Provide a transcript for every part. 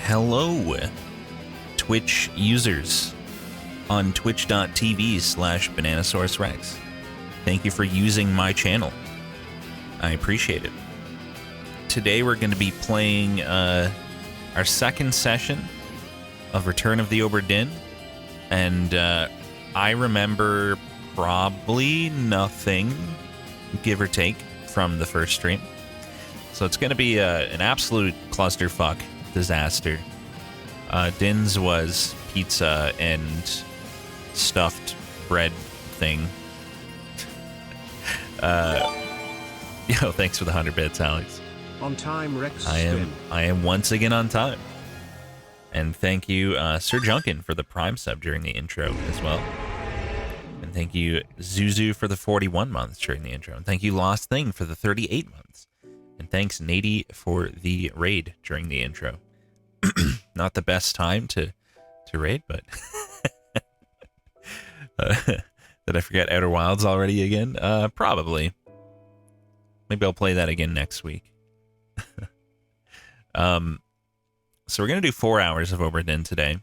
Hello, Twitch users on twitch.tv/BananasaurusRex. Thank you for using my channel. I appreciate it. Today we're going to be playing our second session of Return of the Obra Dinn, and I remember probably nothing, give or take, from the first stream. So it's going to be an absolute clusterfuck disaster. Dinn's was pizza and stuffed bread thing. Yo, thanks for the 100 bits, Alex. On time, Rex. I am once again on time. And thank you, Sir Junkin, for the Prime sub during the intro as well. And thank you, Zuzu, for the 41 months during the intro. And thank you, Lost Thing, for the 38 months. And thanks, Nady, for the raid during the intro. Not the best time to raid, but... did I forget Outer Wilds already again? Probably. Maybe I'll play that again next week. So we're going to do 4 hours of Obra Dinn today.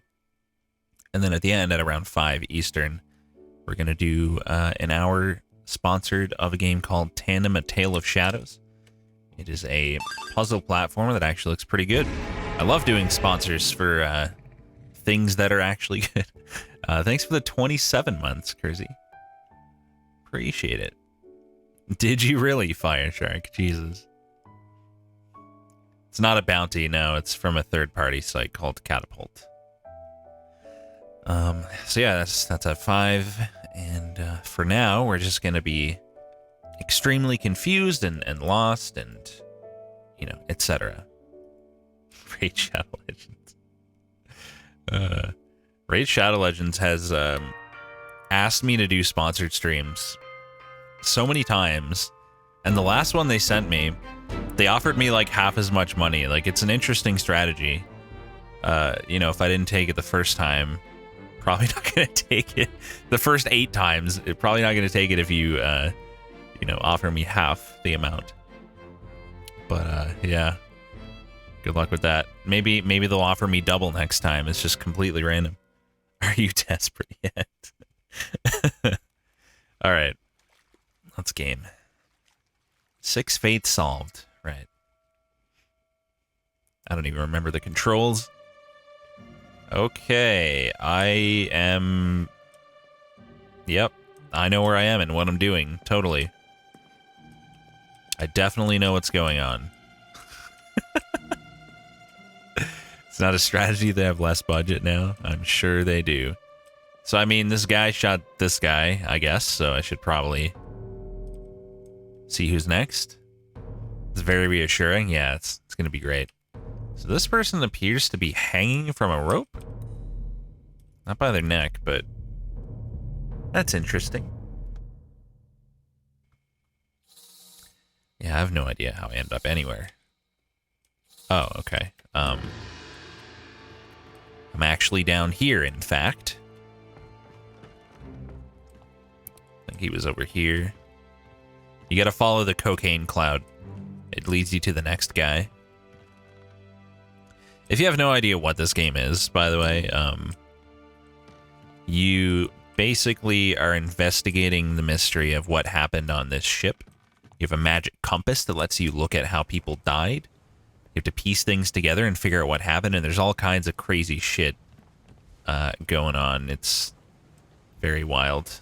And then at the end, at around 5 Eastern, we're going to do an hour sponsored of a game called Tandem: A Tale of Shadows. It is a puzzle platformer that actually looks pretty good. I love doing sponsors for things that are actually good. Thanks for the 27 months, Kersey. Appreciate it. Did you really, Fire Shark? Jesus. It's not a bounty, no. It's from a third-party site called Catapult. So yeah, that's at 5. And for now, we're just going to be extremely confused and lost and, you know, etc. Raid Shadow Legends. Raid Shadow Legends has asked me to do sponsored streams so many times, and the last one they sent me, they offered me like half as much money. Like, it's an interesting strategy. You know, if I didn't take it the first time, probably not gonna take it the first 8 times. Probably not gonna take it if you you know, offer me half the amount. But yeah, good luck with that. Maybe they'll offer me double next time. It's just completely random. Are you desperate yet? All right, let's game. 6 fates solved. Right. I don't even remember the controls. Okay, I am... Yep, I know where I am and what I'm doing. Totally. I definitely know what's going on. It's not a strategy. They have less budget now. I'm sure they do. So, I mean, this guy shot this guy, I guess, so I should probably see who's next. It's very reassuring. Yeah, it's going to be great. So this person appears to be hanging from a rope. Not by their neck, but that's interesting. Yeah, I have no idea how I ended up anywhere. Oh, okay. I'm actually down here, in fact. I think he was over here. You gotta follow the cocaine cloud. It leads you to the next guy. If you have no idea what this game is, by the way, you basically are investigating the mystery of what happened on this ship. You have a magic compass that lets you look at how people died. You have to piece things together and figure out what happened, and there's all kinds of crazy shit going on. It's very wild.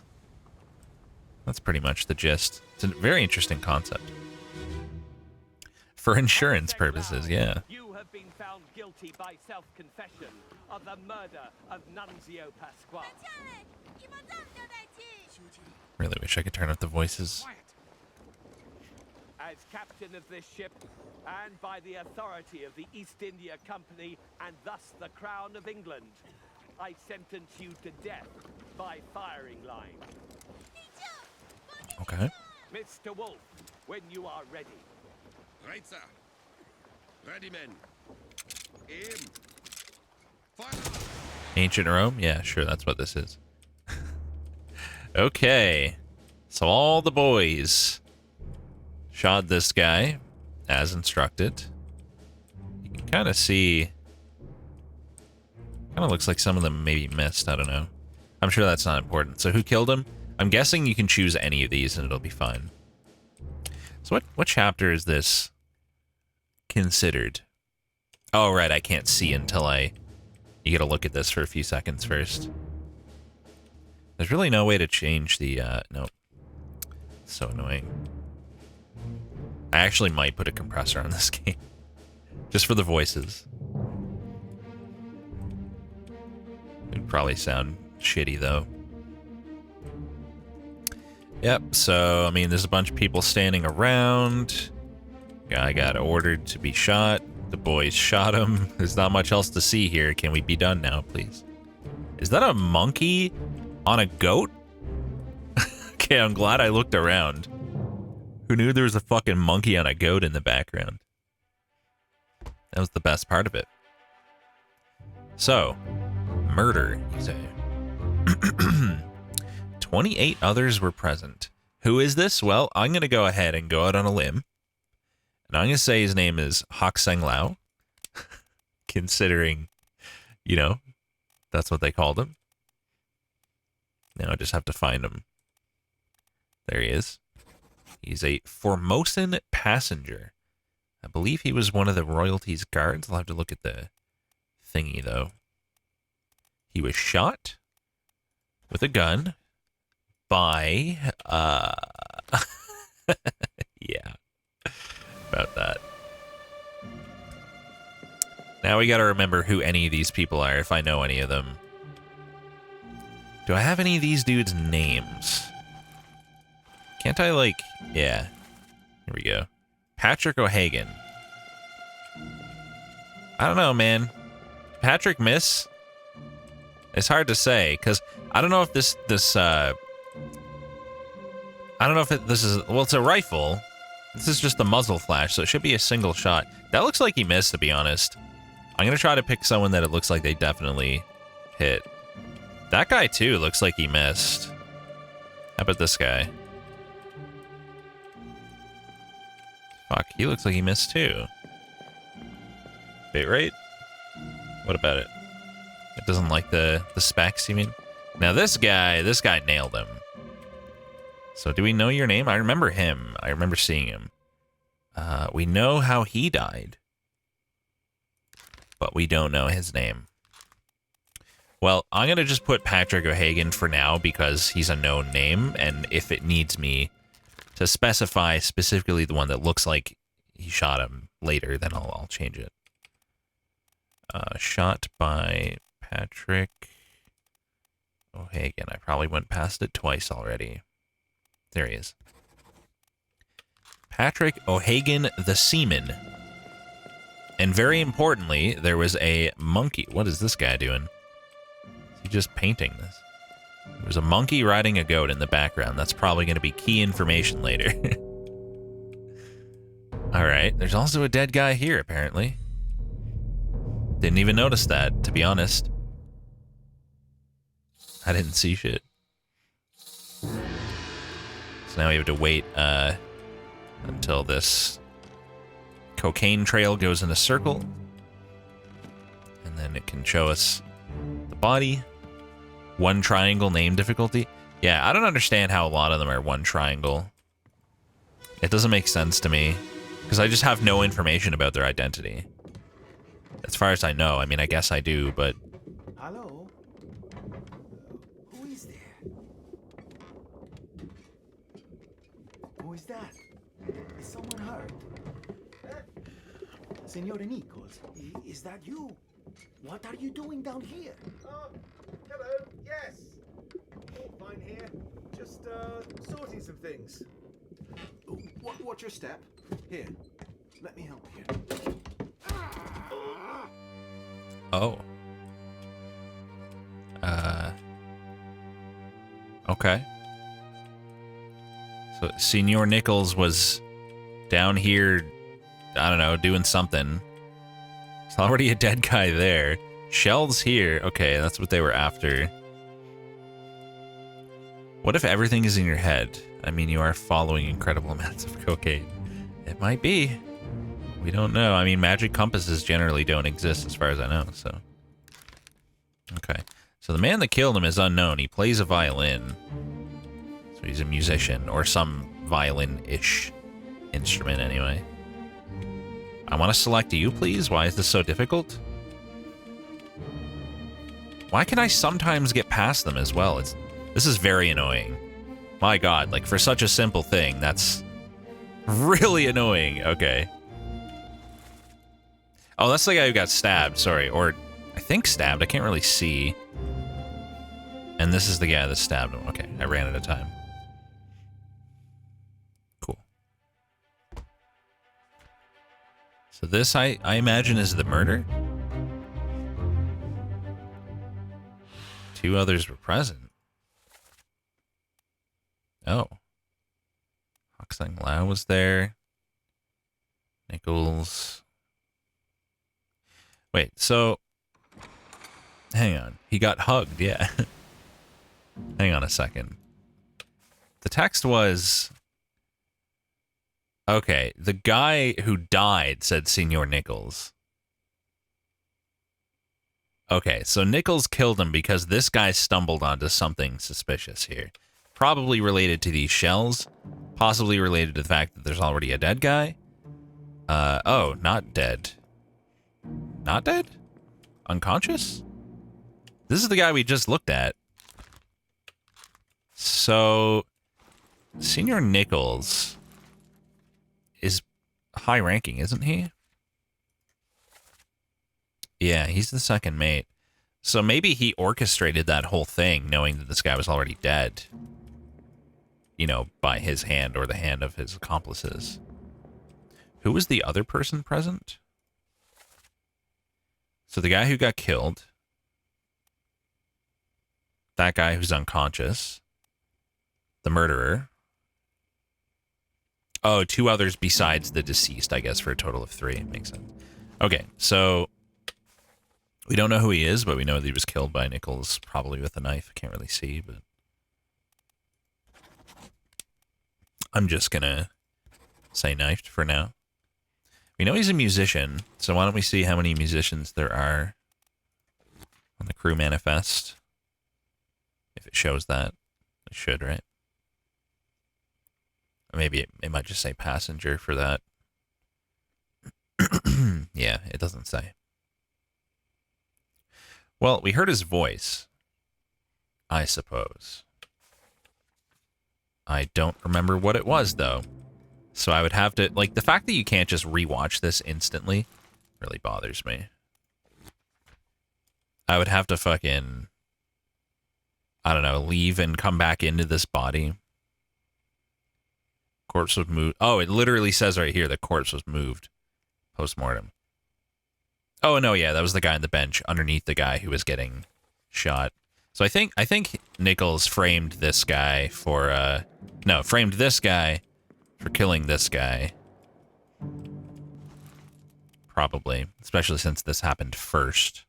That's pretty much the gist. It's a very interesting concept. For insurance purposes, yeah. You have been found guilty by self-confession of the murder of Nunzio Pasquale. Really wish I could turn up the voices. As captain of this ship, and by the authority of the East India Company, and thus the Crown of England, I sentence you to death by firing line. Okay. Mr. Wolf, when you are ready. Right, sir. Ready, men. Aim. Fire. Ancient Rome? Yeah, sure, that's what this is. Okay. So all the boys shot this guy as instructed. You can kind of see Kind of looks like some of them maybe missed. I don't know. I'm sure that's not important. So who killed him? I'm guessing you can choose any of these and it'll be fine. So what chapter is this considered? Oh, right. I can't see until you gotta look at this for a few seconds first. There's really no way to change the, no. So annoying. I actually might put a compressor on this game. Just for the voices. It'd probably sound shitty, though. Yep, so, I mean, there's a bunch of people standing around. Guy got ordered to be shot. The boys shot him. There's not much else to see here. Can we be done now, please? Is that a monkey on a goat? Okay, I'm glad I looked around. Who knew there was a fucking monkey on a goat in the background? That was the best part of it. So, murder, you say. 28 others were present. Who is this? Well, I'm going to go ahead and go out on a limb. And I'm going to say his name is Hak Seng Lao. Considering, you know, that's what they called him. Now I just have to find him. There he is. He's a Formosan passenger. I believe he was one of the royalty's guards. I'll have to look at the thingy, though. He was shot with a gun by, yeah, about that. Now we gotta remember who any of these people are, if I know any of them. Do I have any of these dudes' names? Can't I, like... Yeah. Here we go. Patrick O'Hagan. I don't know, man. Patrick miss? It's hard to say, because I don't know if this I don't know if this is... Well, it's a rifle. This is just a muzzle flash, so it should be a single shot. That looks like he missed, to be honest. I'm going to try to pick someone that it looks like they definitely hit. That guy, too, looks like he missed. How about this guy? Fuck, he looks like he missed, too. Bit rate? What about it? It doesn't like the specs, you mean? Now, this guy nailed him. So, do we know your name? I remember him. I remember seeing him. We know how he died. But we don't know his name. Well, I'm going to just put Patrick O'Hagan for now because he's a known name, and if it needs me to specify specifically the one that looks like he shot him later, then I'll change it. Shot by Patrick O'Hagan. I probably went past it twice already. There he is. Patrick O'Hagan, the seaman. And very importantly, there was a monkey. What is this guy doing? Is he just painting this? There's a monkey riding a goat in the background. That's probably going to be key information later. Alright, there's also a dead guy here, apparently. Didn't even notice that, to be honest. I didn't see shit. So now we have to wait until this cocaine trail goes in a circle. And then it can show us the body. One triangle name difficulty. Yeah, I don't understand how a lot of them are one triangle. It doesn't make sense to me. Because I just have no information about their identity. As far as I know. I mean, I guess I do, but... Hello? Who is there? Who is that? Is someone hurt? Signore Nichols, is that you? What are you doing down here? Oh, hello, yes. All fine here. Just, sorting some things. Watch your step. Here, let me help you. Oh. Okay. So, Signor Nichols was down here, I don't know, doing something. There's already a dead guy there. Shell's here. Okay, that's what they were after. What if everything is in your head? I mean, you are following incredible amounts of cocaine. It might be. We don't know. I mean, magic compasses generally don't exist as far as I know, so. Okay. So the man that killed him is unknown. He plays a violin. So he's a musician, or some violin-ish instrument anyway. I want to select you, please. Why is this so difficult? Why can I sometimes get past them as well? This is very annoying. My god, like, for such a simple thing, that's really annoying. Okay. Oh, that's the guy who got stabbed, sorry. Or, I think stabbed, I can't really see. And this is the guy that stabbed him. Okay, I ran out of time. Cool. So this, I imagine, is the murder? 2 others were present. Oh. Hoksang Lao was there. Nichols. Wait, so... Hang on. He got hugged, yeah. Hang on a second. The text was... Okay, the guy who died said Senor Nichols. Okay, so Nichols killed him because this guy stumbled onto something suspicious here. Probably related to these shells. Possibly related to the fact that there's already a dead guy. Oh, not dead. Not dead? Unconscious? This is the guy we just looked at. So, Senor Nichols is high ranking, isn't he? Yeah, he's the second mate. So maybe he orchestrated that whole thing knowing that this guy was already dead. You know, by his hand or the hand of his accomplices. Who was the other person present? So the guy who got killed. That guy who's unconscious. The murderer. Oh, 2 others besides the deceased, I guess, for a total of 3. Makes sense. Okay, so... We don't know who he is, but we know that he was killed by Nichols, probably with a knife. I can't really see, but... I'm just gonna say knifed for now. We know he's a musician, so why don't we see how many musicians there are on the crew manifest? If it shows that. It should, right? Or maybe it might just say passenger for that. Yeah, it doesn't say. Well, we heard his voice, I suppose. I don't remember what it was, though. So I would have to... Like, the fact that you can't just rewatch this instantly really bothers me. I would have to fucking... I don't know, leave and come back into this body. Corpse was moved. Oh, it literally says right here the corpse was moved post-mortem. Oh, no, yeah, that was the guy on the bench underneath the guy who was getting shot. So I think Nichols framed this guy for, framed this guy for killing this guy. Probably, especially since this happened first.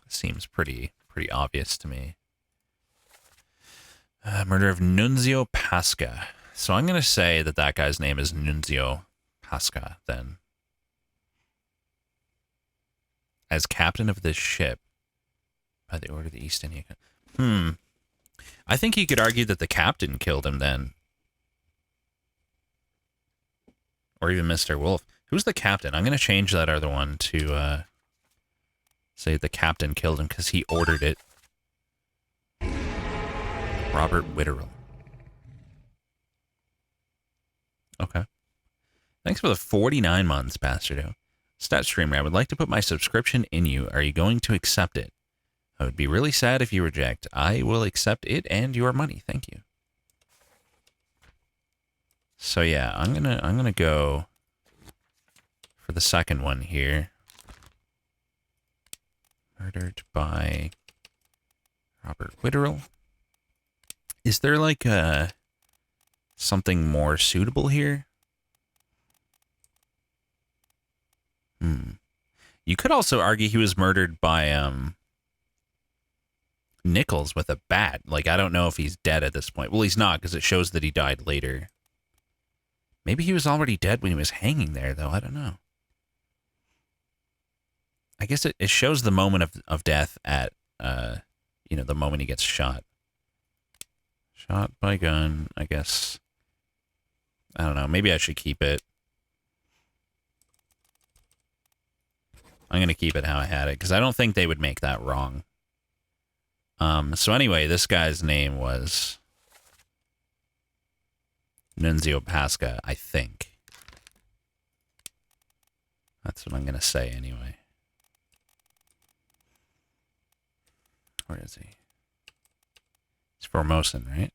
Seems pretty obvious to me. Murder of Nunzio Pasca. So I'm going to say that guy's name is Nunzio Pasca, then. As captain of this ship, by the order of the East India Company. I think you could argue that the captain killed him then. Or even Mr. Wolf. Who's the captain? I'm going to change that other one to say the captain killed him because he ordered it. Robert Witterell. Okay. Thanks for the 49 months, Bastardo. Stat Streamer, I would like to put my subscription in you. Are you going to accept it? I would be really sad if you reject. I will accept it and your money. Thank you. So yeah, I'm gonna go for the second one here. Murdered by Robert Witterell. Is there like something more suitable here? You could also argue he was murdered by Nichols with a bat. Like, I don't know if he's dead at this point. Well, he's not, because it shows that he died later. Maybe he was already dead when he was hanging there, though. I don't know. I guess it shows the moment of death at, you know, the moment he gets shot. Shot by gun, I guess. I don't know. Maybe I should keep it. I'm going to keep it how I had it, because I don't think they would make that wrong. So anyway, this guy's name was Nunzio Pasca, I think. That's what I'm going to say anyway. Where is he? He's Formosan, right?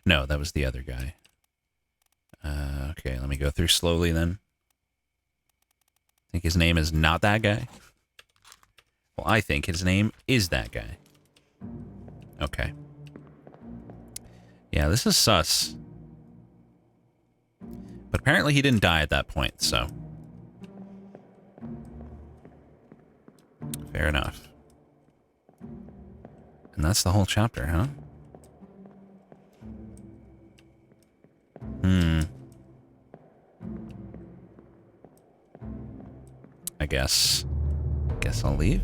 No, that was the other guy. Okay, let me go through slowly then. I think his name is not that guy. Well, I think his name is that guy. Okay. Yeah, this is sus. But apparently he didn't die at that point, so. Fair enough. And that's the whole chapter, huh? I guess I'll leave.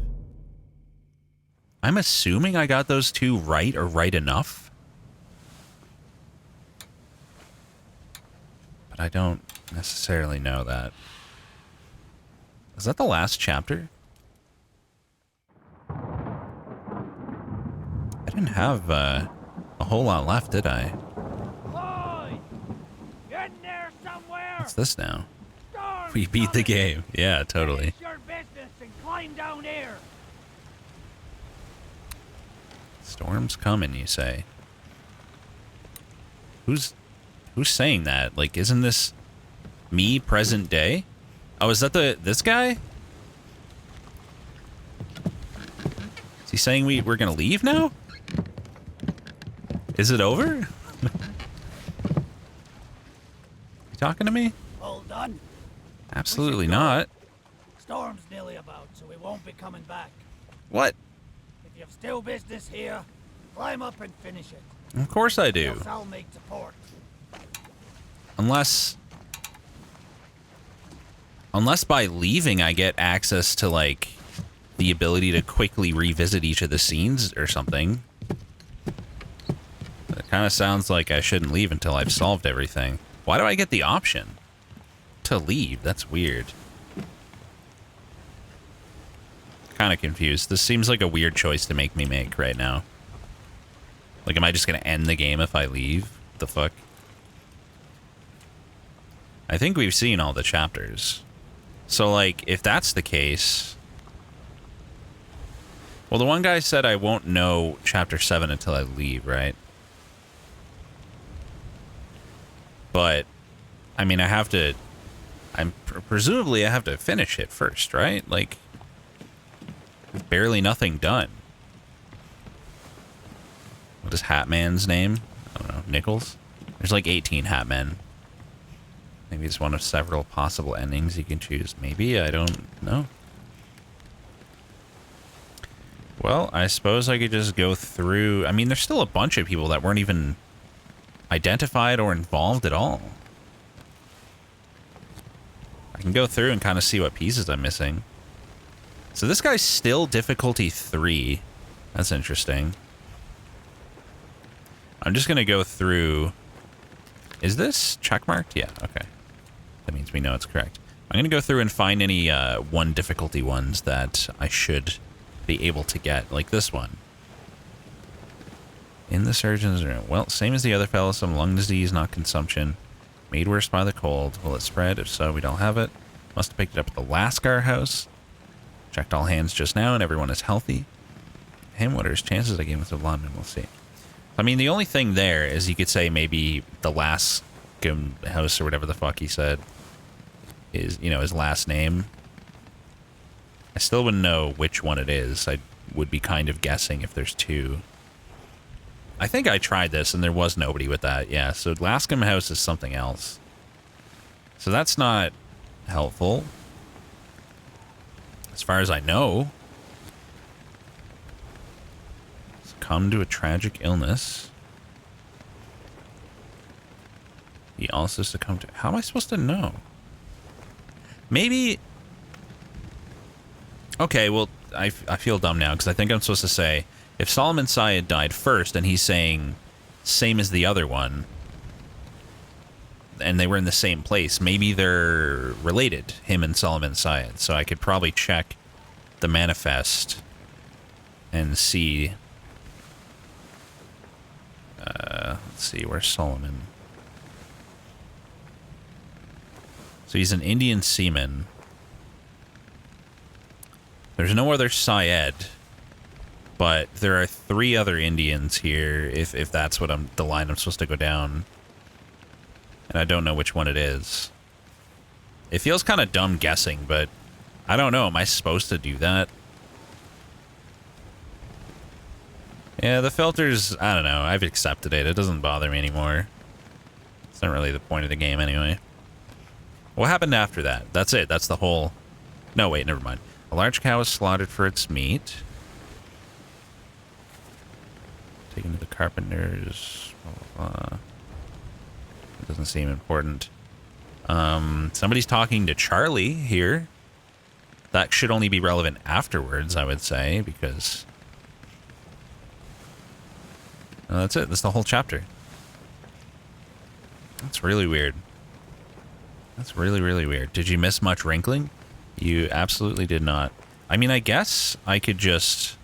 I'm assuming I got those two right or right enough. But I don't necessarily know that. Is that the last chapter? I didn't have a whole lot left, did I? Boy! In there somewhere! What's this now? Storm's We beat the coming! game. Yeah, totally. Finish your business and climb down here! Storm's coming, you say? Who's saying that? Like, isn't this me present day? Oh, is that this guy? Is he saying we're gonna leave now? Is it over? You talking to me? All done. Absolutely not. Storm's nearly about, so we won't be coming back. What? If you've still business here, climb up and finish it. Of course I do. Else I'll make to port. Unless by leaving I get access to, like, the ability to quickly revisit each of the scenes or something. It kind of sounds like I shouldn't leave until I've solved everything. Why do I get the option to leave? That's weird. Kind of confused. This seems like a weird choice to make me make right now. Like, am I just going to end the game if I leave? What the fuck? I think we've seen all the chapters. So, like, if that's the case... Well, the one guy said I won't know Chapter 7 until I leave, right? But, I mean, I have to... presumably I have to finish it first, right? Like, barely nothing done. What is Hatman's name? I don't know. Nichols? There's like 18 Hatmen. Maybe it's one of several possible endings you can choose. Maybe, I don't know. Well, I suppose I could just go through... I mean, there's still a bunch of people that weren't even identified or involved at all. I can go through and kind of see what pieces I'm missing. So this guy's still difficulty 3. That's interesting. I'm just going to go through... Is this checkmarked? Yeah, okay. That means we know it's correct. I'm going to go through and find any 1 difficulty ones that I should be able to get, like this one. In the surgeon's room. Well, same as the other fellow, some lung disease, not consumption. Made worse by the cold. Will it spread? If so, we don't have it. Must have picked it up at the Lascar house. Checked all hands just now, and everyone is healthy. Him, what are his chances? I gave him to London. We'll see. I mean, the only thing there is you could say maybe the last house or whatever the fuck he said is, you know, his last name. I still wouldn't know which one it is. I would be kind of guessing if there's 2. I think I tried this and there was nobody with that. Yeah, so Lascombe House is something else. So that's not helpful. As far as I know. Succumbed to a tragic illness. He also succumbed to... How am I supposed to know? Maybe Okay, well, I feel dumb now, because I think I'm supposed to say, if Solomon Syed died first, and he's saying same as the other one, and they were in the same place, maybe they're related, him and Solomon Syed. So I could probably check the manifest and see. Let's see, where's Solomon? So he's an Indian seaman. There's no other Syed, but there are 3 other Indians here, if that's what the line I'm supposed to go down. And I don't know which one it is. It feels kind of dumb guessing, but I don't know. Am I supposed to do that? Yeah, the filters, I don't know. I've accepted it. It doesn't bother me anymore. It's not really the point of the game anyway. What happened after that? That's it. That's the whole... No, wait, never mind. A large cow was slaughtered for its meat. Taken to the carpenters. Blah, blah, blah. It doesn't seem important. Somebody's talking to Charlie here. That should only be relevant afterwards, I would say, because... that's it. That's the whole chapter. That's really weird. That's really, really weird. Did you miss much wrinkling? You absolutely did not. I mean, I guess I could just,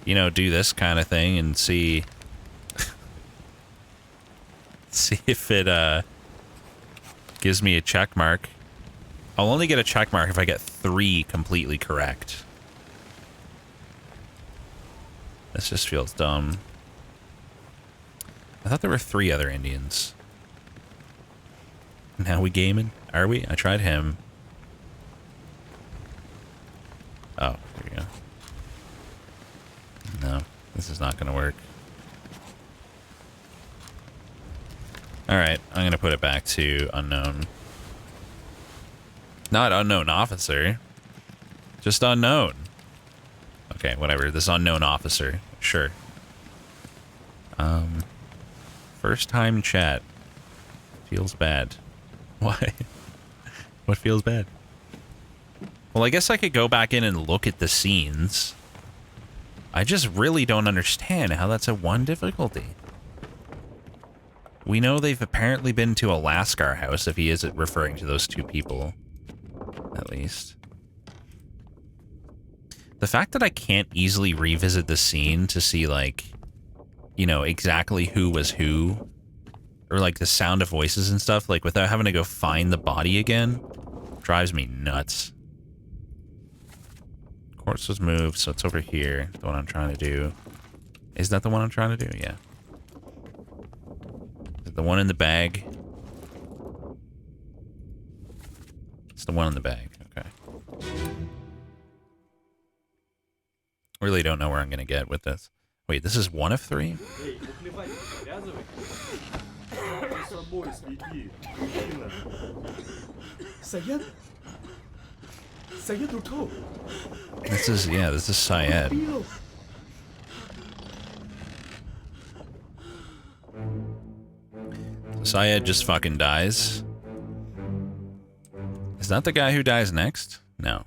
you know, do this kind of thing and see... see if it, gives me a check mark. I'll only get a check mark if I get 3 completely correct. This just feels dumb. I thought there were 3 other Indians. Now we gaming? Are we? I tried him. Oh, there we go. No, this is not going to work. Alright, I'm going to put it back to unknown. Not unknown officer. Just unknown. Okay, whatever. This unknown officer. Sure. First time chat. Feels bad. Why? What feels bad? Well, I guess I could go back in and look at the scenes. I just really don't understand how that's a 1 difficulty. We know they've apparently been to a Lascar house, if he is referring to those 2 people. At least. The fact that I can't easily revisit the scene to see, like, you know, exactly who was who, or, like, the sound of voices and stuff, like, without having to go find the body again, drives me nuts. Corpse was moved, so it's over here, the one I'm trying to do. Is that the one I'm trying to do? Yeah. Is it the one in the bag? It's the one in the bag, okay. Really don't know where I'm going to get with this. Wait, this is 1 of 3? Syed? Syed Utho. This is, yeah, this is Syed. Syed just fucking dies. Is that the guy who dies next? No.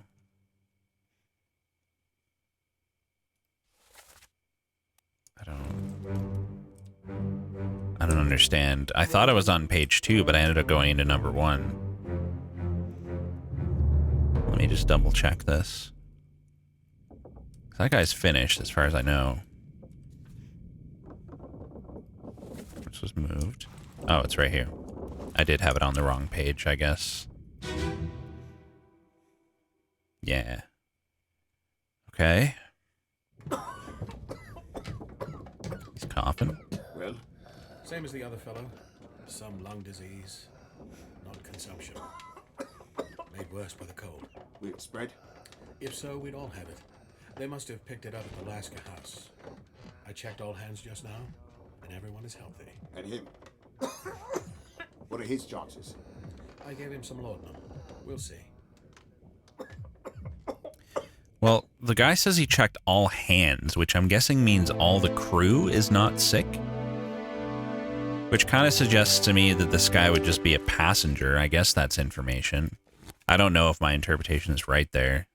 I don't understand. I thought I was on page 2, but I ended up going into number 1. Let me just double check this. That guy's finished, as far as I know. This was moved. Oh, it's right here. I did have it on the wrong page, I guess. Yeah. Okay. He's coughing. Well, Same as the other fellow. Some lung disease, not consumption. Made worse by the cold. will it spread? If so, we'd all have it. They must have picked it up at the Lascar house. I checked all hands just now, and everyone is healthy. And him? What are his chances? I gave him some laudanum. We'll see. Well, the guy says he checked all hands, which I'm guessing means all the crew is not sick. Which kind of suggests to me that this guy would just be a passenger. I guess that's information. I don't know if my interpretation is right there.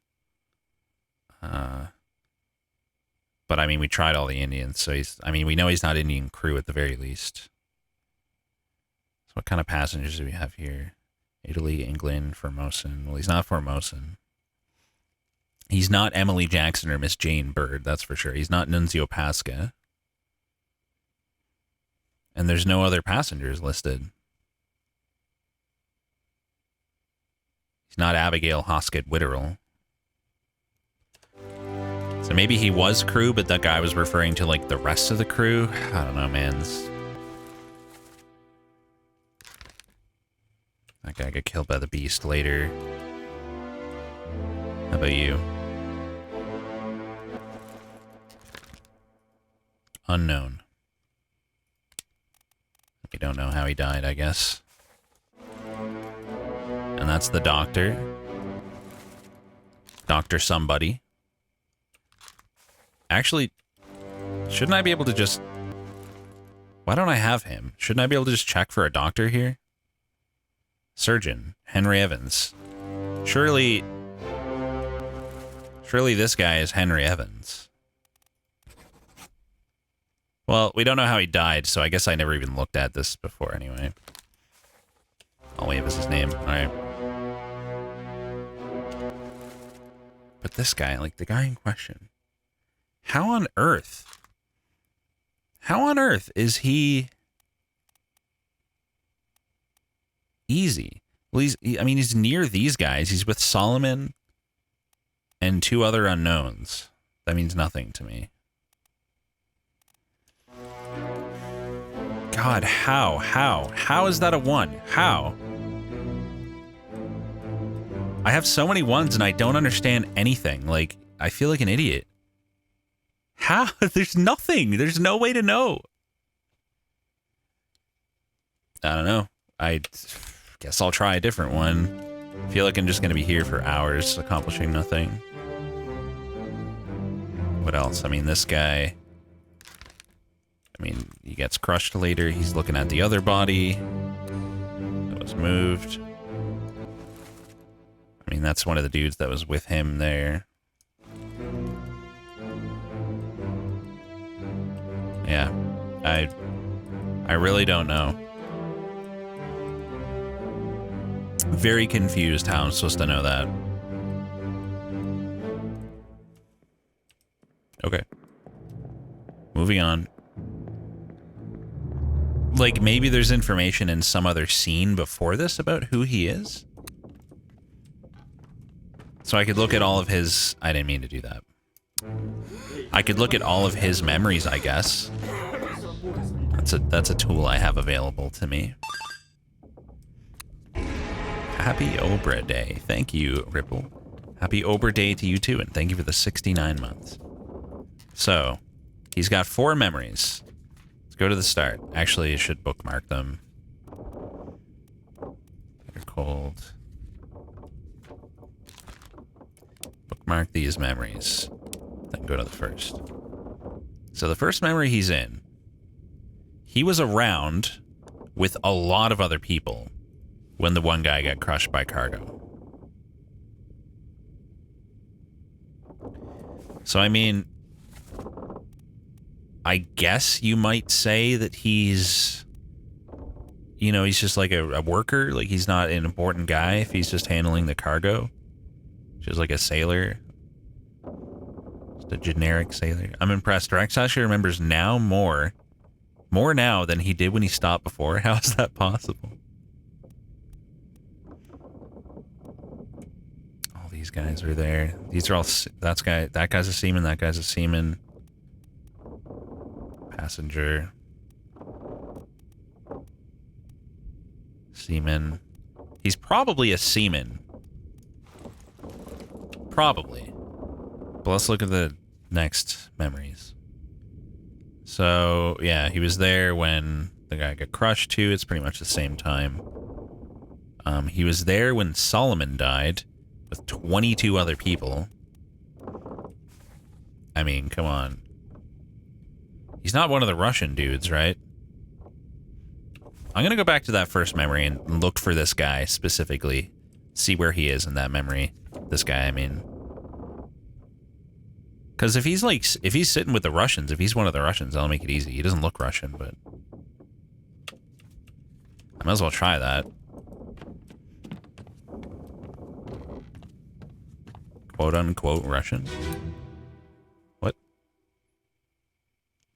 But I mean, we tried all the Indians, so we know he's not Indian crew at the very least. So what kind of passengers do we have here? Italy, England, Formosan. Well, he's not Formosan. He's not Emily Jackson or Miss Jane Bird, that's for sure. He's not Nunzio Pasca. And there's no other passengers listed. He's not Abigail Hoskett Witterell. So maybe he was crew, but that guy was referring to, like, the rest of the crew? I don't know, man. That guy got killed by the beast later. How about you? Unknown. We don't know how he died, I guess. And that's the doctor. Dr. Somebody. Actually, shouldn't I be able to just... Why don't I have him? Shouldn't I be able to just check for a doctor here? Surgeon, Henry Evans. Surely this guy is Henry Evans. Well, we don't know how he died, so I guess I never even looked at this before anyway. Olive is his name. Alright. But this guy, like the guy in question... How on earth is he easy? Well, he's near these guys. He's with Solomon and 2 other unknowns. That means nothing to me. God, how? How is that a 1? How? I have so many 1s and I don't understand anything. Like, I feel like an idiot. How? There's nothing. There's no way to know. I don't know. I guess I'll try a different one. I feel like I'm just going to be here for hours accomplishing nothing. What else? I mean, this guy... he gets crushed later. He's looking at the other body that was moved. That's one of the dudes that was with him there. Yeah, I really don't know. Very confused how I'm supposed to know that. Okay. Moving on. Like, maybe there's information in some other scene before this about who he is? So I could look at all of his... I didn't mean to do that. I could look at all of his memories, I guess. That's a tool I have available to me. Happy Obra Day. Thank you, Ripple. Happy Obra Day to you too, and thank you for the 69 months. So, he's got 4 memories. Let's go to the start. Actually, I should bookmark them. They're cold. Bookmark these memories. Then go to the first. So the first memory he's in, he was around with a lot of other people when the one guy got crushed by cargo. So, I guess you might say that he's, he's just like a worker. Like, he's not an important guy if he's just handling the cargo. Just like a sailor. Just a generic sailor. I'm impressed. Rex actually remembers now more now than he did when he stopped before. How is that possible? All these guys are there. These are all... That guy's a seaman. That guy's a seaman. Passenger. Seaman. He's probably a seaman. Probably. But let's look at the next memories. So, yeah, he was there when the guy got crushed too. It's pretty much the same time. He was there when Solomon died with 22 other people. Come on. He's not one of the Russian dudes, right? I'm going to go back to that first memory and look for this guy specifically. See where he is in that memory. This guy, Because if he's like, if he's sitting with the Russians, if he's one of the Russians, that'll make it easy. He doesn't look Russian, but I might as well try that. Quote unquote Russian. What?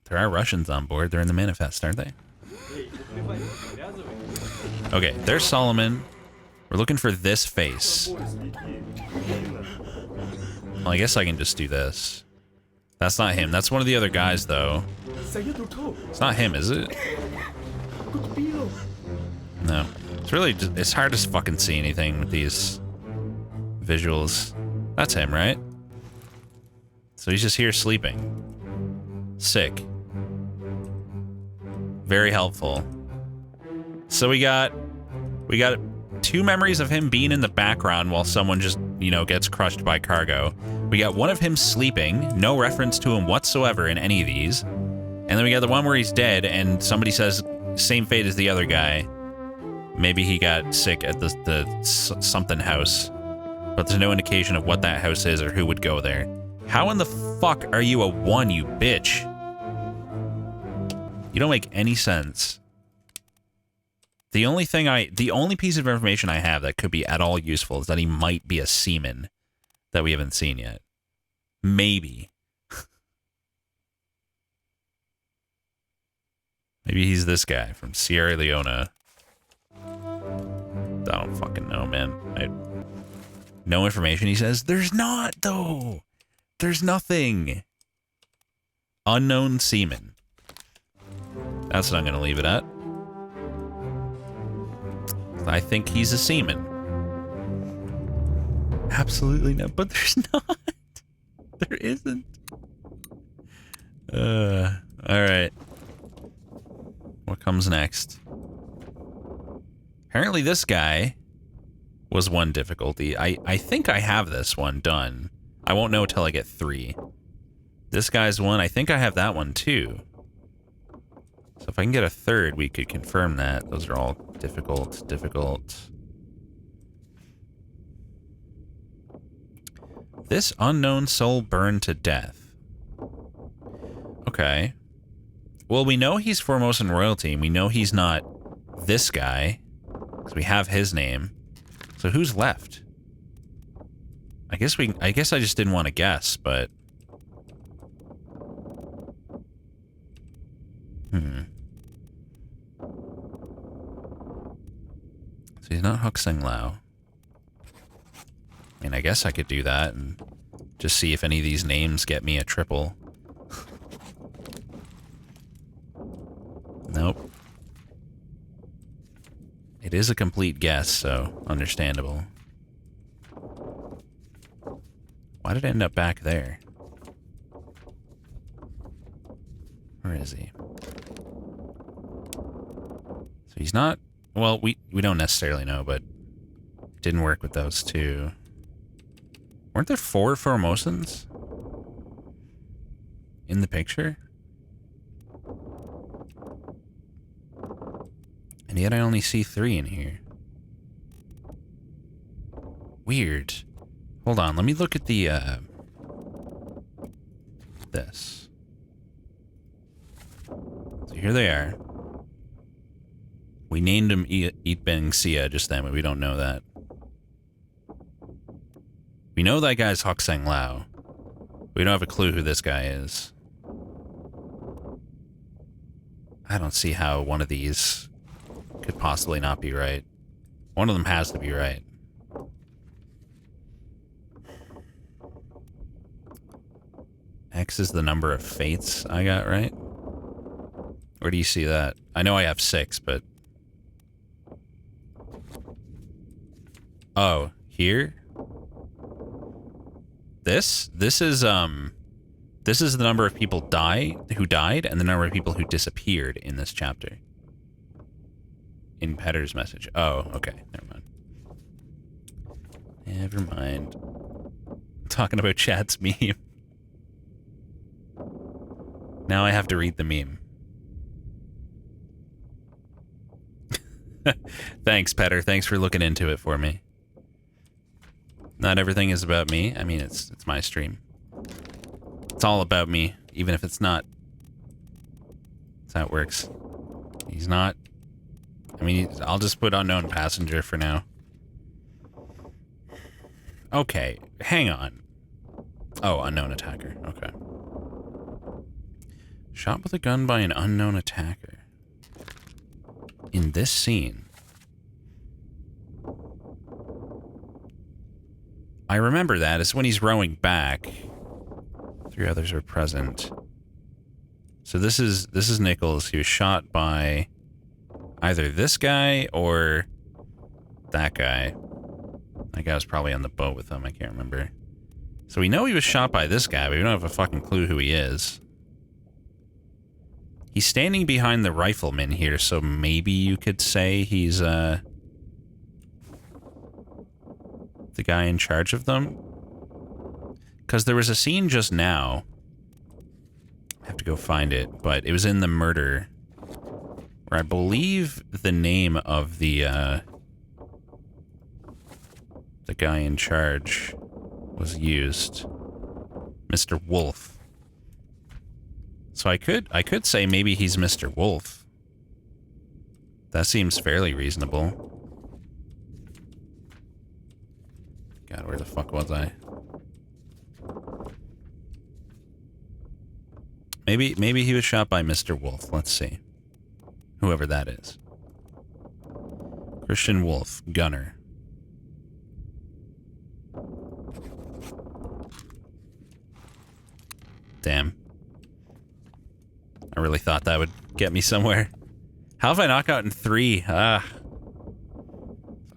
There are Russians on board. They're in the manifest, aren't they? Okay, there's Solomon. We're looking for this face. Well, I guess I can just do this. That's not him. That's one of the other guys, though. It's not him, is it? No. It's really just, it's hard to fucking see anything with these visuals. That's him, right? So he's just here sleeping. Sick. Very helpful. So we got 2 memories of him being in the background while someone just, you know, gets crushed by cargo. We got one of him sleeping, no reference to him whatsoever in any of these. And then we got the one where he's dead and somebody says, same fate as the other guy. Maybe he got sick at the something house. But there's no indication of what that house is or who would go there. How in the fuck are you a 1, you bitch? You don't make any sense. The only piece of information I have that could be at all useful is that he might be a seaman that we haven't seen yet. Maybe. Maybe he's this guy from Sierra Leone. I don't fucking know, man. No information, he says. There's not, though. There's nothing. Unknown seaman. That's what I'm going to leave it at. I think he's a seaman. Absolutely no, but there's not. There isn't. Alright. What comes next? Apparently this guy was one difficulty. I think I have this one done. I won't know till I get 3. This guy's one. I think I have that one too. So if I can get a 3rd, we could confirm that. Those are all difficult. This unknown soul burned to death. Okay. Well, we know he's Formosan royalty, and we know he's not this guy. So we have his name. So who's left? I guess I just didn't want to guess, but So he's not Huxing Lao. I mean, I guess I could do that and just see if any of these names get me a triple. Nope. It is a complete guess, so understandable. Why did it end up back there? Where is he? So he's not... Well, we don't necessarily know, but it didn't work with those 2. Weren't there 4 Formosans in the picture? And yet I only see 3 in here. Weird. Hold on, let me look at the, this. So here they are. We named him Eat Beng Sia just then, but we don't know that. We know that guy's Huxing Lao. We don't have a clue who this guy is. I don't see how one of these could possibly not be right. One of them has to be right. X is the number of fates I got right? Where do you see that? I know I have 6, but... Oh, here? This is the number of people who died and the number of people who disappeared in this chapter. In Petter's message. Oh, okay. Never mind. I'm talking about chat's meme. Now I have to read the meme. Thanks, Petter. Thanks for looking into it for me. Not everything is about me. I mean, it's my stream. It's all about me, even if it's not. That's how it works. He's not. I mean, I'll just put unknown passenger for now. Okay, hang on. Oh, unknown attacker. Okay. Shot with a gun by an unknown attacker. In this scene. I remember that. It's when he's rowing back. 3 others are present. So this is Nichols. He was shot by either this guy or that guy. That guy was probably on the boat with him. I can't remember. So we know he was shot by this guy, but we don't have a fucking clue who he is. He's standing behind the rifleman here, so maybe you could say he's, the guy in charge of them. Because there was a scene just now. I have to go find it, but it was in the murder. Where I believe the name of the guy in charge was used. Mr. Wolf. So I could say maybe he's Mr. Wolf. That seems fairly reasonable. God, where the fuck was I? Maybe he was shot by Mr. Wolf. Let's see. Whoever that is. Christian Wolf, gunner. Damn. I really thought that would get me somewhere. How have I knocked out in 3? Ah.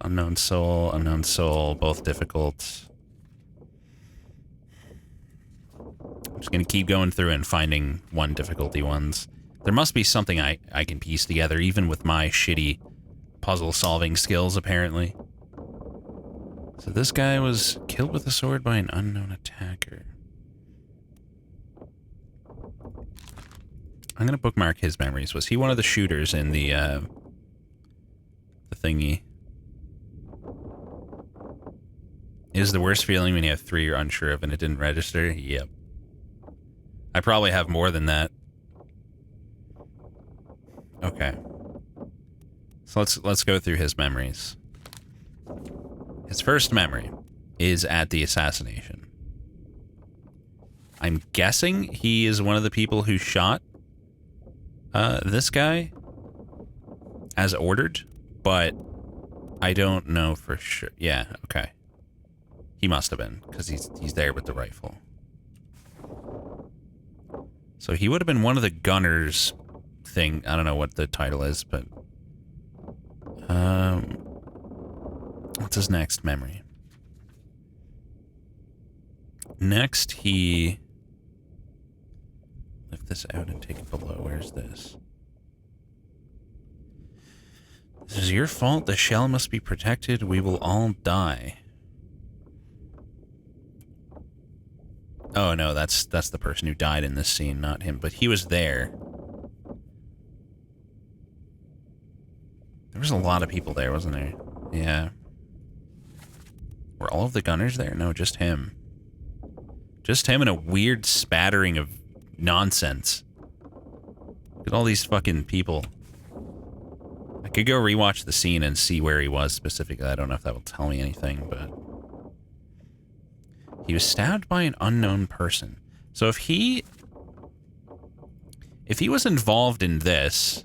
Unknown soul, both difficult. I'm just gonna keep going through and finding 1 difficulty ones. There must be something I can piece together, even with my shitty puzzle-solving skills, apparently. So this guy was killed with a sword by an unknown attacker. I'm gonna bookmark his memories. Was he one of the shooters in the thingy? Is the worst feeling when you have 3 you're unsure of and it didn't register? Yep. I probably have more than that. Okay. So let's go through his memories. His first memory is at the assassination. I'm guessing he is one of the people who shot this guy as ordered, but I don't know for sure. Yeah, okay. He must have been, because he's there with the rifle. So he would have been one of the gunners thing. I don't know what the title is, but what's his next memory? Next, he lift this out and take it below. Where's this? This is your fault. The shell must be protected. We will all die. Oh no, that's the person who died in this scene, not him. But he was there. There was a lot of people there, wasn't there? Yeah. Were all of the gunners there? No, just him. Just him and a weird spattering of nonsense. Look at all these fucking people. I could go rewatch the scene and see where he was specifically. I don't know if that will tell me anything, but... He was stabbed by an unknown person. So if he was involved in this...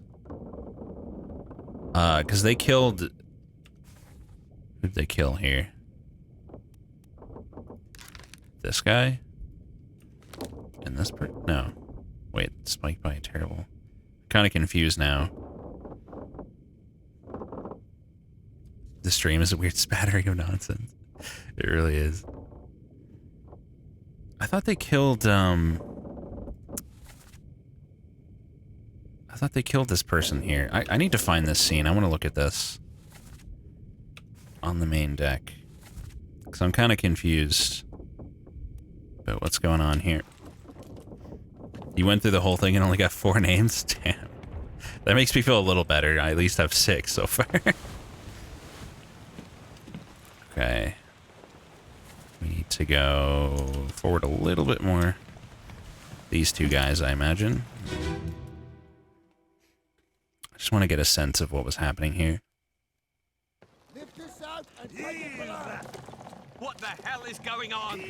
because they killed... Who did they kill here? This guy? And this no. Wait, spiked by a terrible... Kind of confused now. The stream is a weird spattering of nonsense. It really is. I thought they killed, I thought they killed this person here. I need to find this scene. I want to look at this. On the main deck. Because I'm kind of confused about what's going on here. You went through the whole thing and only got 4 names? Damn. That makes me feel a little better. I at least have 6 so far. Okay. We need to go forward a little bit more. these two guys, I imagine. I just want to get a sense of what was happening here. What the hell is going on?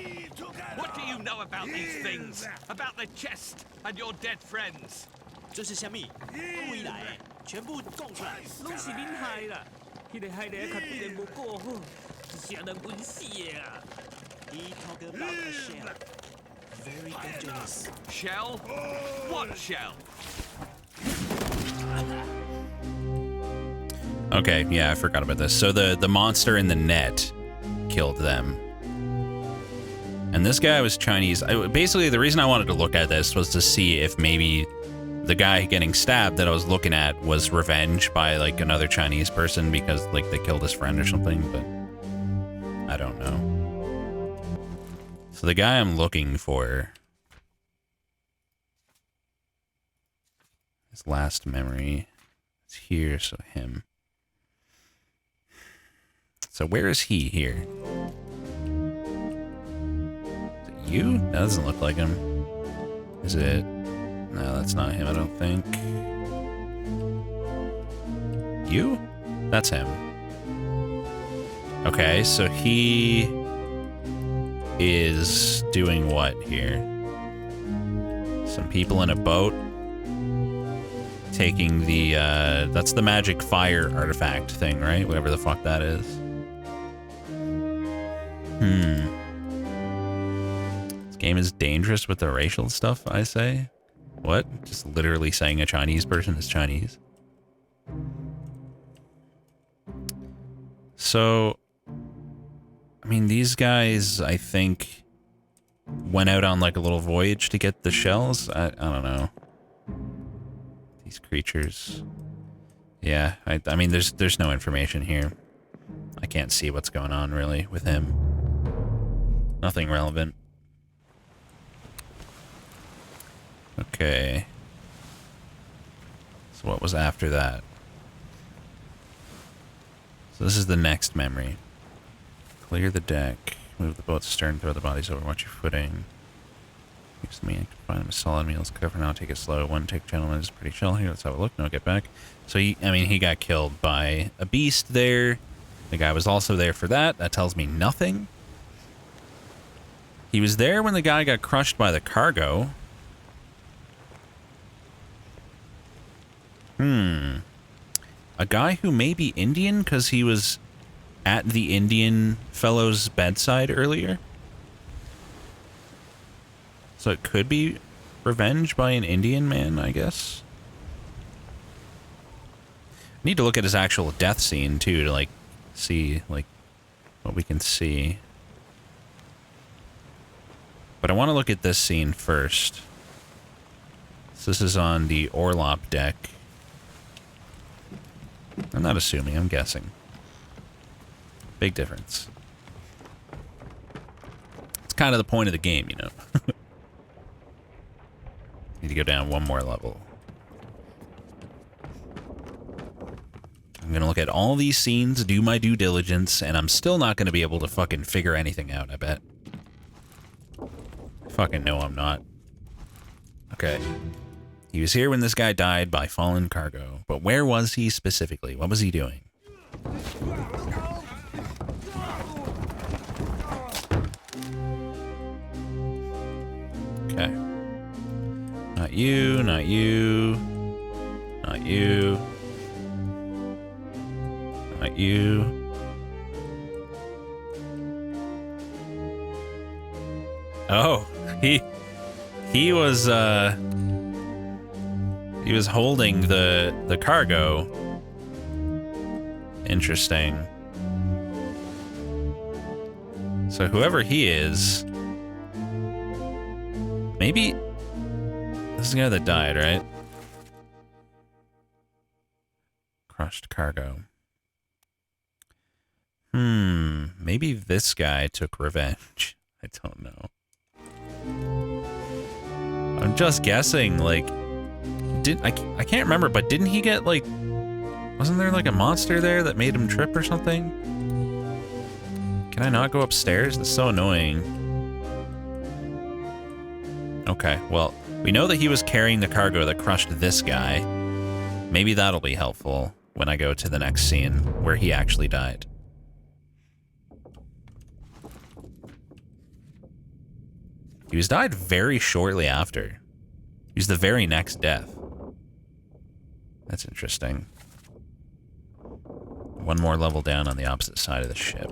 What do you know about these things? About the chest and your dead friends? 这是虾米？不回来，全部供出来，拢是恁害啦！迄个害得较对人无顾好，是谁人滚死的啊？He talk about a shell, very dangerous. Shell? What shell? Okay, yeah, I forgot about this. So the monster in the net killed them. And this guy was Chinese. Basically, the reason I wanted to look at this was to see if maybe the guy getting stabbed that I was looking at was revenge by, like, another Chinese person because, like, they killed his friend or something, but I don't know. So the guy I'm looking for, his last memory, is here, so him. So where is he here? Is it you? That doesn't look like him. Is it? No, that's not him, I don't think. You? That's him. Okay, so he is doing what here? Some people in a boat taking the, that's the magic fire artifact thing, right? Whatever the fuck that is. This game is dangerous with the racial stuff, I say. What? Just literally saying a Chinese person is Chinese. So, I mean, these guys, I think, went out on like a little voyage to get the shells. I don't know. These creatures. Yeah, I mean, there's no information here. I can't see what's going on really with him. Nothing relevant. Okay. So what was after that? So this is the next memory. Clear the deck. Move the boat's stern, throw the bodies over, watch your footing. Use the meat, find them a solid meals. Cover now, take it slow. One take, gentlemen, is pretty chill here. Let's have a look. No, get back. So, he got killed by a beast there. The guy was also there for that. That tells me nothing. He was there when the guy got crushed by the cargo. A guy who may be Indian because he was at the Indian fellow's bedside earlier. So it could be revenge by an Indian man, I guess. Need to look at his actual death scene too to like see like what we can see. But I want to look at this scene first. So this is on the Orlop deck. I'm not assuming, I'm guessing. Big difference. It's kind of the point of the game, you know. Need to go down one more level. I'm going to look at all these scenes, do my due diligence, and I'm still not going to be able to fucking figure anything out, I bet. Fucking no, I'm not. Okay. He was here when this guy died by fallen cargo. But where was he specifically? What was he doing? Okay. Not you, not you. Not you. Not you. Oh, he was holding the cargo. Interesting. So whoever he is, maybe this is the guy that died, right? Crushed cargo. Maybe this guy took revenge. I don't know. I'm just guessing, like, I can't remember, but didn't he get, like, wasn't there, like, a monster there that made him trip or something? Can I not go upstairs? That's so annoying. Okay, well, we know that he was carrying the cargo that crushed this guy. Maybe that'll be helpful when I go to the next scene where he actually died. He was died very shortly after. He was the very next death. That's interesting. One more level down on the opposite side of the ship.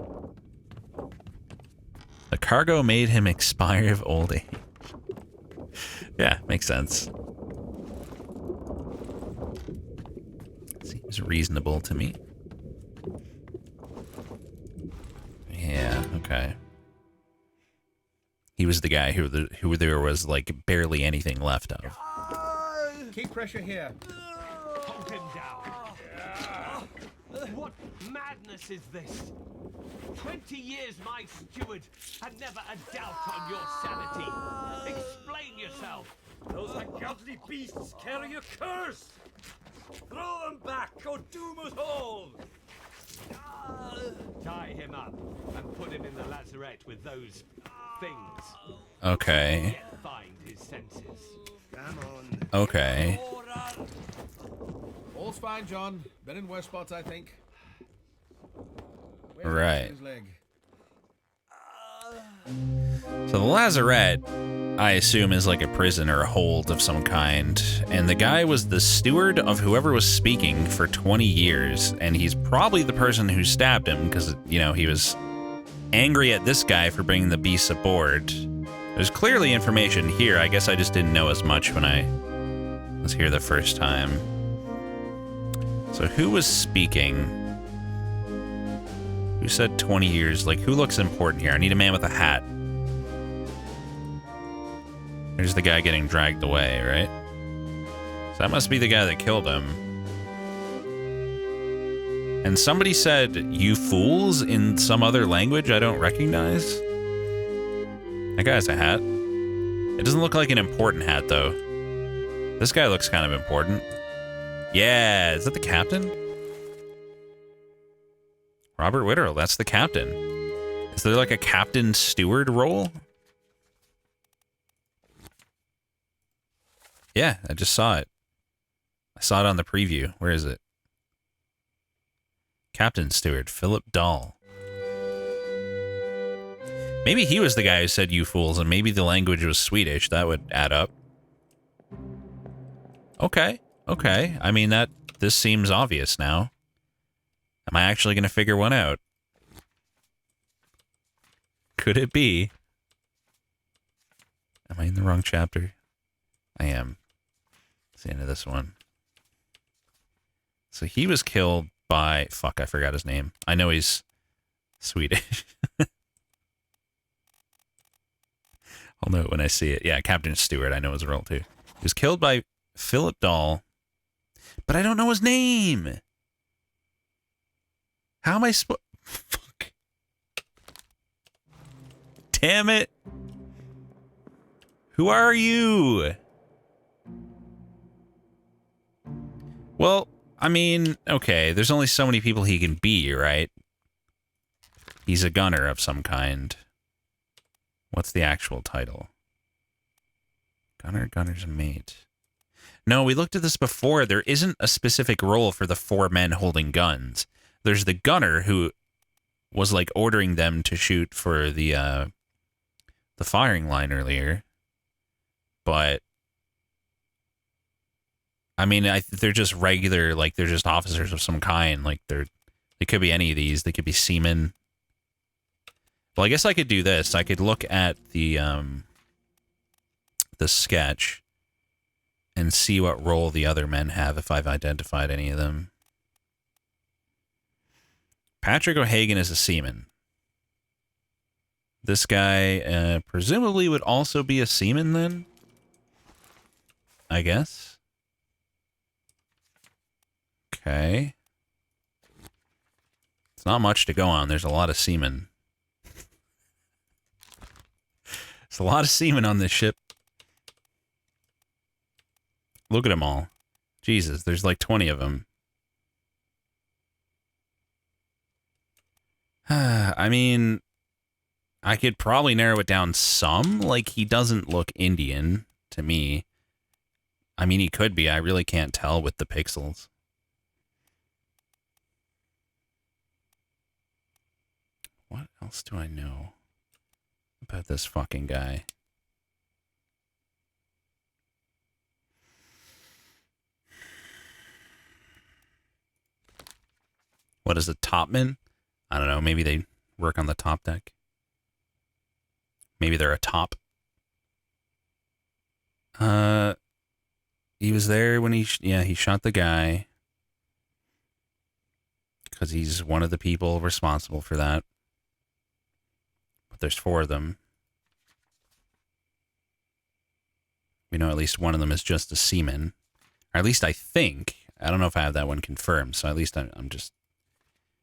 The cargo made him expire of old age. Yeah, makes sense. Seems reasonable to me. Yeah, okay. He was the guy who there was like barely anything left of. Keep pressure here. Hold him down. What madness is this? 20 years my steward, and never a doubt on your sanity. Explain yourself. Those ungodly beasts carry a curse! Throw them back, or doom us all! Tie him up and put him in the lazarette with those things. Okay. Yet find his senses. Come on. Okay. All's fine, John. Been in worse spots, I think. Where's Right. his leg? So the lazarette, I assume, is like a prison or a hold of some kind. And the guy was the steward of whoever was speaking for 20 years. And he's probably the person who stabbed him because, you know, he was angry at this guy for bringing the beasts aboard. There's clearly information here. I guess I just didn't know as much when I was here the first time. So who was speaking? Who said 20 years? Like, who looks important here? I need a man with a hat. There's the guy getting dragged away, right? So that must be the guy that killed him. And somebody said, "You fools," in some other language I don't recognize. That guy has a hat. It doesn't look like an important hat, though. This guy looks kind of important. Yeah, is that the captain? Robert Witterell, that's the captain. Is there like a captain steward role? Yeah, I just saw it. I saw it on the preview. Where is it? Captain Steward, Philip Dahl. Maybe he was the guy who said "you fools," and maybe the language was Swedish. That would add up. Okay, okay. I mean, this seems obvious now. Am I actually going to figure one out? Could it be? Am I in the wrong chapter? I am. It's the end of this one. So he was killed by... Fuck, I forgot his name. I know he's Swedish. I'll know it when I see it. Yeah, Captain Stewart, I know his role too. He was killed by Philip Dahl, but I don't know his name. How am I supposed... Fuck. Damn it. Who are you? Well, I mean, okay, there's only so many people he can be, right? He's a gunner of some kind. What's the actual title? Gunner, gunner's mate. No, we looked at this before. There isn't a specific role for the 4 men holding guns. There's the gunner who was like ordering them to shoot for the firing line earlier. But I mean, they're just regular, like they're just officers of some kind. Like they could be any of these. They could be seamen. Well, I guess I could do this. I could look at the sketch and see what role the other men have if I've identified any of them. Patrick O'Hagan is a seaman. This guy presumably would also be a seaman then, I guess. Okay. It's not much to go on. There's a lot of seamen. There's a lot of seamen on this ship. Look at them all. Jesus, there's like 20 of them. I mean, I could probably narrow it down some. Like, he doesn't look Indian. to me. I mean, he could be. I really can't tell with the pixels. What else do I know about this fucking guy? What is a topman? I don't know. Maybe they work on the top deck. Maybe they're a top. He was there when he shot the guy. Because he's one of the people responsible for that. But there's 4 of them. We know at least one of them is just a seaman. Or at least I think. I don't know if I have that one confirmed. So at least I'm just...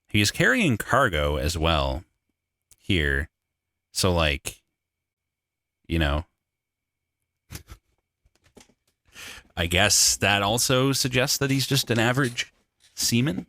He is carrying cargo as well. Here. So like... You know... I guess that also suggests that he's just an average seaman.